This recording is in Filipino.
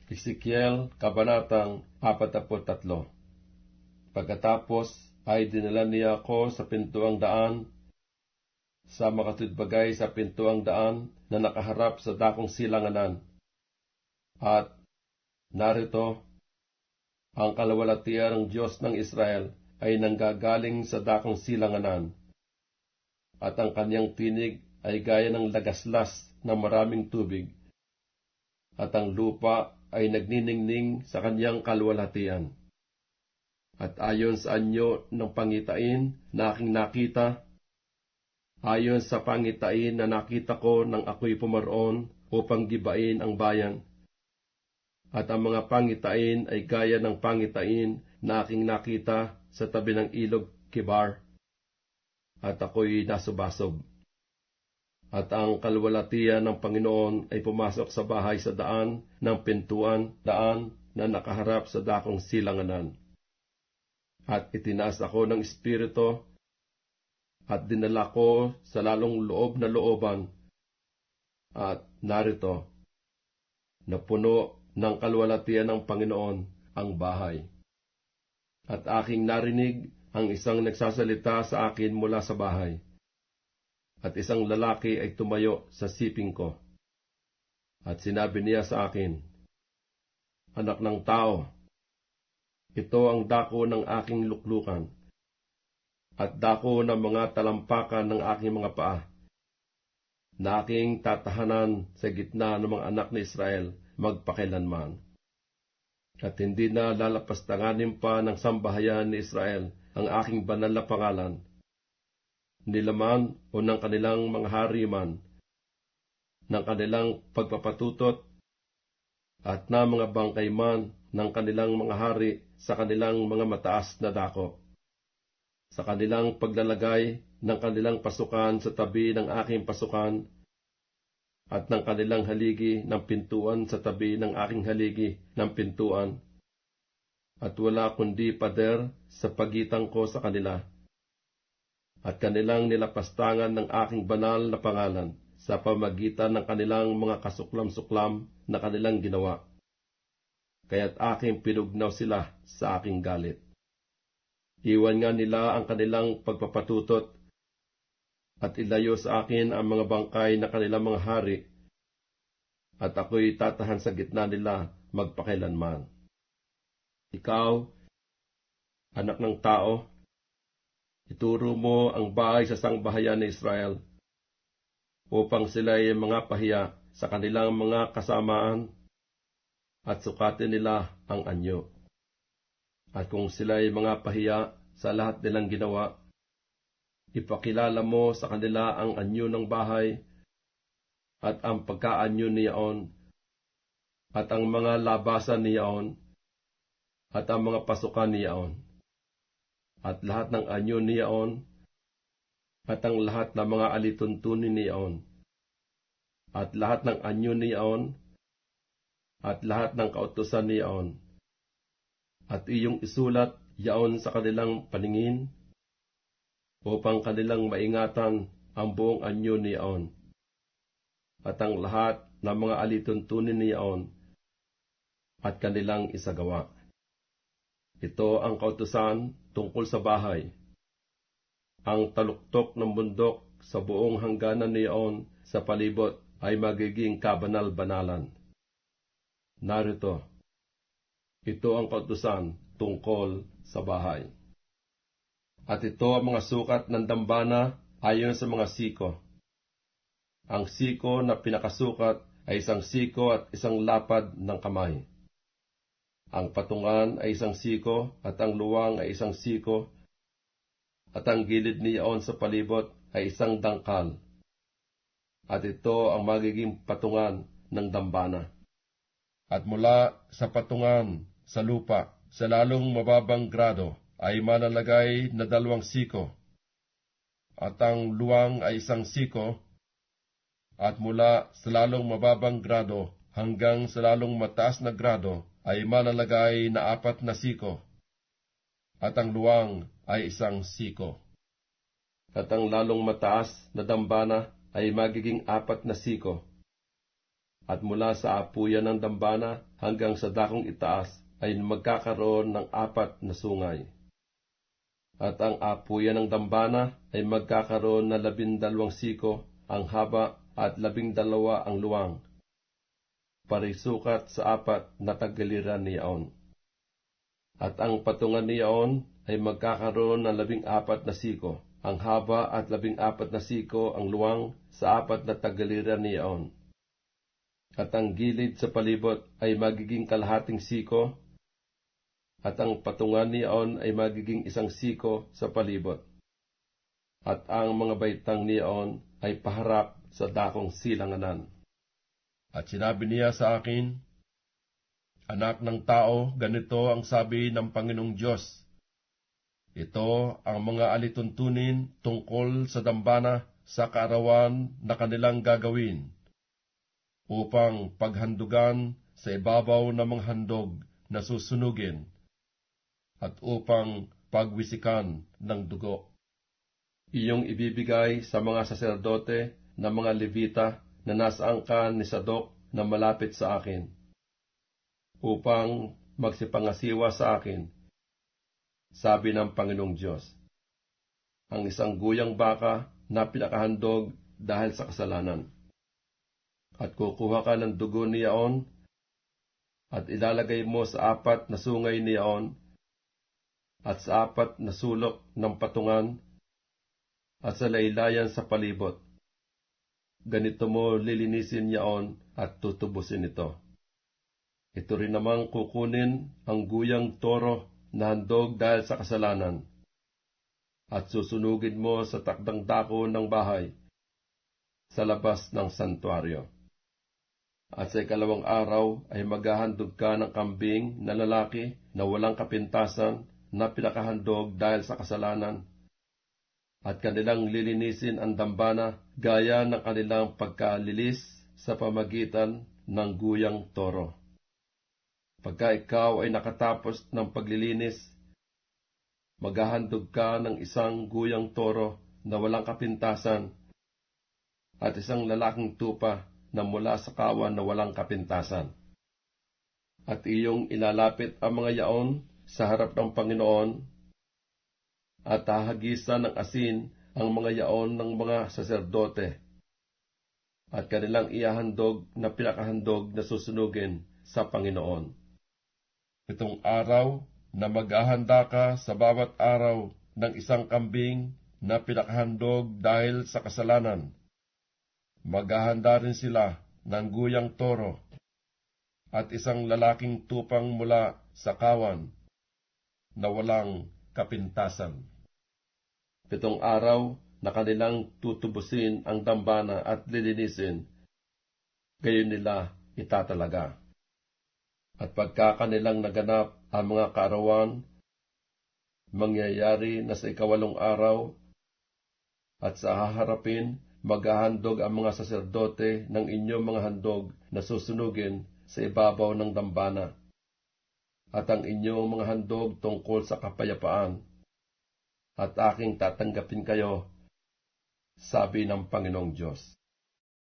Ezekiel, Kabanatang 43. Pagkatapos ay dinala niya ako sa pintuang daan, sa makatudbagay sa pintuang daan na nakaharap sa dakong silanganan. At narito, ang kalwalatian ng Diyos ng Israel ay nanggagaling sa dakong silanganan, at ang kanyang tinig ay gaya ng lagaslas ng maraming tubig, at ang lupa ay nagniningning sa kanyang kalwalhatian. At ayon sa anyo ng pangitain na aking nakita, ayon sa pangitain na nakita ko nang ako'y pumaroon upang gibain ang bayan, at ang mga pangitain ay gaya ng pangitain na aking nakita sa tabi ng ilog Kibar, at ako'y nasubasob. At ang kalwalatian ng Panginoon ay pumasok sa bahay sa daan ng pintuan, daan na nakaharap sa dakong silanganan. At itinaas ako ng Espiritu, at dinala ko sa lalong loob na looban, at narito, napuno ng kalwalatian ng Panginoon ang bahay. At aking narinig ang isang nagsasalita sa akin mula sa bahay, at isang lalaki ay tumayo sa siping ko. At sinabi niya sa akin, Anak ng tao, ito ang dako ng aking luklukan, at dako ng mga talampakan ng aking mga paa, na aking tatahanan sa gitna ng mga anak ni Israel magpakailanman. At hindi na lalapastanganin pa ng sambahayan ni Israel ang aking banal na pangalan, nilaman o ng kanilang mga hari man, ng kanilang pagpapatutot, at na mga bangkay man ng kanilang mga hari sa kanilang mga mataas na dako, sa kanilang paglalagay ng kanilang pasukan sa tabi ng aking pasukan, at ng kanilang haligi ng pintuan sa tabi ng aking haligi ng pintuan, at wala kundi pader sa pagitan ko sa kanila, at kanilang nilapastangan ng aking banal na pangalan sa pamagitan ng kanilang mga kasuklam-suklam na kanilang ginawa. Kaya't aking pinugnaw sila sa aking galit. Iwan nga nila ang kanilang pagpapatutot, at ilayo sa akin ang mga bangkay na kanilang mga hari, at ako'y tatahan sa gitna nila magpakailanman. Ikaw, anak ng tao, ituro mo ang bahay sa sangbahayan ni Israel, upang sila ay mga pahiya sa kanilang mga kasamaan, at sukatin nila ang anyo. At kung sila ay mga pahiya sa lahat nilang ginawa, ipakilala mo sa kanila ang anyo ng bahay, at ang pagkaanyo niyaon, at ang mga labasan niyaon, at ang mga pasukan niyaon, at lahat ng anyo niyaon, at ang lahat ng mga alituntunin niyaon, at lahat ng anyo niyaon, at lahat ng kautusan niyaon, at iyong isulat yaon sa kanilang paningin, upang kanilang maingatan ang buong anyo niyaon, at ang lahat ng mga alituntunin niyaon, at kanilang isagawa. Ito ang kautusan tungkol sa bahay. Ang taluktok ng bundok sa buong hangganan niyaon sa palibot ay magiging kabanal-banalan. Narito, ito ang kautusan tungkol sa bahay. At ito ang mga sukat ng dambana ayon sa mga siko. Ang siko na pinakasukat ay isang siko at isang lapad ng kamay. Ang patungan ay isang siko at ang luwang ay isang siko, at ang gilid niyaon sa palibot ay isang dangkal. At ito ang magiging patungan ng dambana. At mula sa patungan sa lupa, sa lalong mababang grado, ay malalagay na 2 siko, at ang luwang ay 1 siko, at mula sa lalong mababang grado hanggang sa lalong mataas na grado ay malalagay na 4 na siko, at ang luwang ay 1 siko. At ang lalong mataas na dambana ay magiging 4 na siko, at mula sa apuyan ng dambana hanggang sa dakong itaas ay magkakaroon ng 4 na sungay. At ang apuyan ng dambana ay magkakaroon na 12 siko ang haba at 12 ang luwang, parisukat sa 4 na tagiliran niyaon. At ang patungan niyaon ay magkakaroon ng 14 na siko ang haba at 14 na siko ang luwang sa 4 na tagiliran niyaon. At ang gilid sa palibot ay magiging kalahating siko, at ang patungan niyaon ay magiging 1 siko sa palibot. At ang mga baitang niyaon ay paharap sa dakong silanganan. At sinabi niya sa akin, "Anak ng tao, ganito ang sabi ng Panginoong Diyos. Ito ang mga alituntunin tungkol sa dambana sa kaarawan na kanilang gagawin, upang paghandugan sa ibabaw ng mga handog na susunugin, at upang pagwisikan ng dugo. Iyong ibibigay sa mga saserdote na mga Levita na nasa angkan ni Sadok na malapit sa akin, upang magsipangasiwa sa akin, sabi ng Panginoong Diyos. Ang isang guyang baka na pinakahandog dahil sa kasalanan. At kukuha ka ng dugo niyaon, at ilalagay mo sa 4 na sungay niyaon, at sa 4 na sulok ng patungan, at sa laylayan sa palibot. Ganito mo lilinisin niyaon at tutubusin ito. Ito rin namang kukunin ang guyang toro na handog dahil sa kasalanan, at susunugin mo sa takdang dako ng bahay, sa labas ng santuaryo. At sa 2 araw ay maghahandog ka ng kambing na lalaki na walang kapintasan na pinakahandog dahil sa kasalanan, at kanilang lilinisin ang dambana gaya ng kanilang pagkalilis sa pamagitan ng guyang toro. Pagka ikaw ay nakatapos ng paglilinis, maghahandog ka ng 1 guyang toro na walang kapintasan, at 1 lalaking tupa na mula sa kawan na walang kapintasan. At iyong ilalapit ang mga yaon sa harap ng Panginoon, at hahagisan ng asin ang mga yaon ng mga saserdote, at kanilang ihahandog na pinakahandog na susunugin sa Panginoon. Itong araw na maghahanda ka sa bawat araw ng 1 kambing na pinakahandog dahil sa kasalanan. Maghahanda rin sila ng guyang toro at 1 lalaking tupang mula sa kawan na walang kapintasan. 7 araw na kanilang tutubusin ang dambana at lilinisin, gayon nila itatalaga. At pagka kanilang naganap ang mga kaarawan, mangyayari na sa 8 araw, at sa haharapin, maghahandog ang mga saserdote ng inyong mga handog na susunugin sa ibabaw ng dambana, at ang inyong mga handog tungkol sa kapayapaan, at aking tatanggapin kayo, sabi ng Panginoong Diyos.